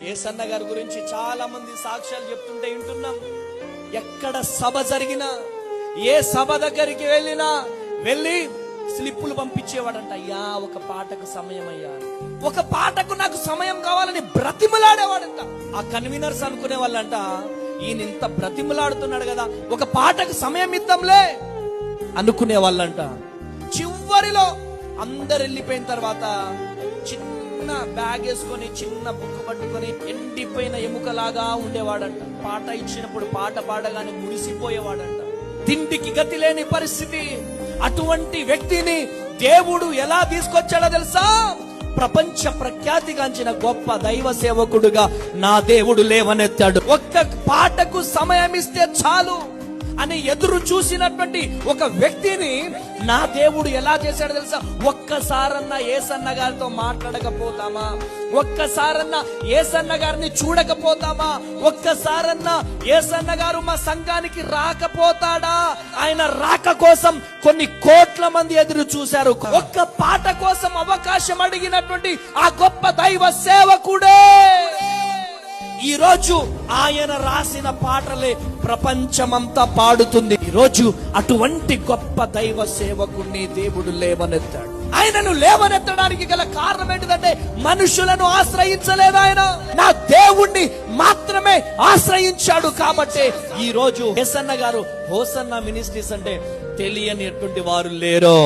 యేసన్న గారి గురించి చాలా మంది సాక్ష్యాలు చెప్తుంటే వింటున్నాం. ఎక్కడ సభ జరిగినా, ఏ సభ దగ్గరికి వెళ్ళి స్లిప్పులు పంపించేవాడంట. అయ్యా ఒక పాటకు సమయం, అయ్యా ఒక పాటకు నాకు సమయం కావాలని బ్రతిమలాడేవాడంట. ఆ కన్వీనర్స్ అనుకునే వాళ్ళంట, ఈయన ఇంత బ్రతిమలాడుతున్నాడు కదా, ఒక పాటకు సమయం ఇద్దాంలే అనుకునే వాళ్ళంట. చివరిలో అందరు వెళ్ళిపోయిన తర్వాత చిన్న బ్యాగ్ వేసుకొని, చిన్న బుక్ పట్టుకొని, ఎండిపోయిన ఎముకలాగా ఉండేవాడంట. పాట ఇచ్చినప్పుడు పాట పాడగానే మురిసిపోయేవాడంట. తిండికి గతి లేని పరిస్థితి. అటువంటి వ్యక్తిని దేవుడు ఎలా తీసుకొచ్చాడో తెలుసా? ప్రపంచ ప్రఖ్యాతిగాంచిన గొప్ప దైవ సేవకుడుగా నా దేవుడు లేవనెత్తాడు. ఒక్క పాటకు సమయం ఇస్తే చాలు అని ఎదురు చూసినటువంటి ఒక వ్యక్తిని నా దేవుడు ఎలా చేశాడో తెలుసా? ఒక్కసారన్నా యేసన్న గారితో మాట్లాడకపోతామా? ఒక్కసారన్నా యేసన్న గారిని చూడకపోతామా? ఒక్కసారన్నా యేసన్న గారు మా సంఘానికి రాకపోతాడా? ఆయన రాక కోసం కొన్ని కోట్ల మంది ఎదురు చూశారు. ఒక్క పాట కోసం అవకాశం అడిగినటువంటి ఆ గొప్ప దైవ సేవకుడే ఈ రోజు ఆయన రాసిన పాటలే ప్రపంచమంతా పాడుతుంది. ఈ రోజు అటువంటి గొప్ప దైవ సేవకుణ్ణి దేవుడు లేవనెత్తాడు. ఆయనను లేవనెత్తడానికి గల కారణం ఏంటిదంటే, మనుషులను ఆశ్రయించలేదు ఆయన, నా దేవుణ్ణి మాత్రమే ఆశ్రయించాడు. కాబట్టి ఈ రోజు యేసన్న గారు హోసన్న మినిస్ట్రీస్ అంటే తెలియనిటువంటి వారు లేరు.